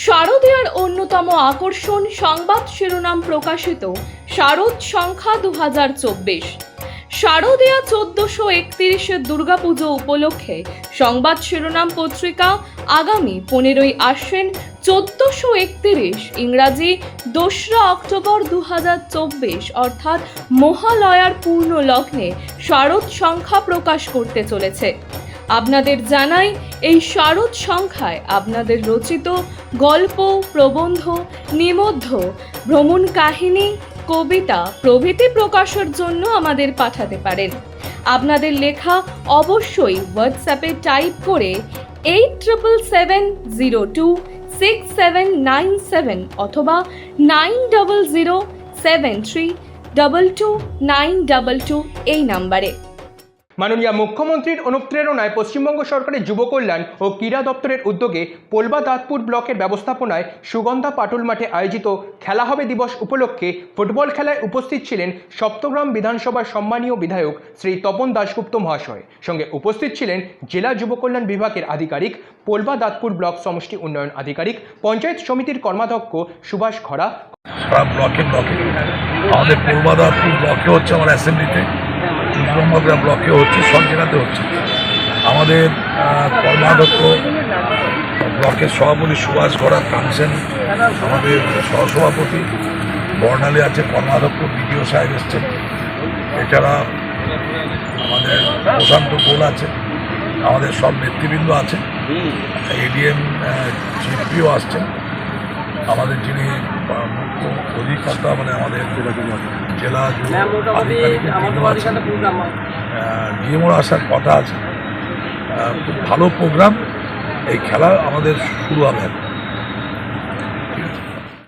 শারদীয়ার অন্যতম আকর্ষণ সংবাদ শিরোনাম প্রকাশিত শারদ সংখ্যা 2024। শারদীয়া 1431 দুর্গাপুজো উপলক্ষে সংবাদ শিরোনাম পত্রিকা আগামী 15ই আশ্বিন 1431 ইংরাজি 2রা অক্টোবর 2024 অর্থাৎ মহালয়ার পূর্ণ লগ্নে শারদ সংখ্যা প্রকাশ করতে চলেছে। আপনাদের জানাই, এই শারদ সংখ্যায় আপনাদের রচিত গল্প, প্রবন্ধ, নিবন্ধ, ভ্রমণ কাহিনী, কবিতা প্রভৃতি প্রকাশের জন্য আমাদের পাঠাতে পারেন। আপনাদের লেখা অবশ্যই হোয়াটসঅ্যাপে টাইপ করে 87026797 অথবা 9007322922 এই নাম্বারে। মাননীয় মুখ্যমন্ত্রীর অনুপ্রেরণায় পশ্চিমবঙ্গ সরকারের যুব কল্যাণ ও ক্রীড়া দপ্তরের উদ্যোগে পোলবা দাঁতপুর ব্লকের ব্যবস্থাপনায় সুগন্ধা পাটুল মাঠে আয়োজিত খেলা হবে দিবস উপলক্ষে ফুটবল খেলায় উপস্থিত ছিলেন সপ্তগ্রাম বিধানসভার সম্মানীয় বিধায়ক শ্রী তপন দাশগুপ্ত মহাশয়। সঙ্গে উপস্থিত ছিলেন জেলা যুব কল্যাণ বিভাগের আধিকারিক, পোলবা দাঁতপুর ব্লক সমষ্টি উন্নয়ন আধিকারিক, পঞ্চায়েত সমিতির কর্মাধ্যক্ষ সুভাষ খরা। ব্লকে আমাদের পোলবা দাঁতপুর ব্লকে হচ্ছে, আমার অ্যাসেম্বলিতে চুচুড়ামগড়া ব্লকে হচ্ছে, সব জায়গাতে হচ্ছে। আমাদের কর্মাধ্যক্ষ ব্লকের সভাপতি সুভাষ খরা থামছেন, আমাদের সহসভাপতি বর্ণালী আছে, কর্মাধ্যক্ষ বিডিও সাহেব এসছেন, এছাড়া আমাদের প্রশান্ত গোল আছে, আমাদের সব নেতৃবৃন্দ আছে, এডিএম চিফপিও আসছেন, আমাদের যিনি মুখ্য অধিকর্তা মানে আমাদের জেলা আধিকারিক ডিএমও আসার কথা আছে। খুব ভালো প্রোগ্রাম। এই খেলা আমাদের শুরু হবে।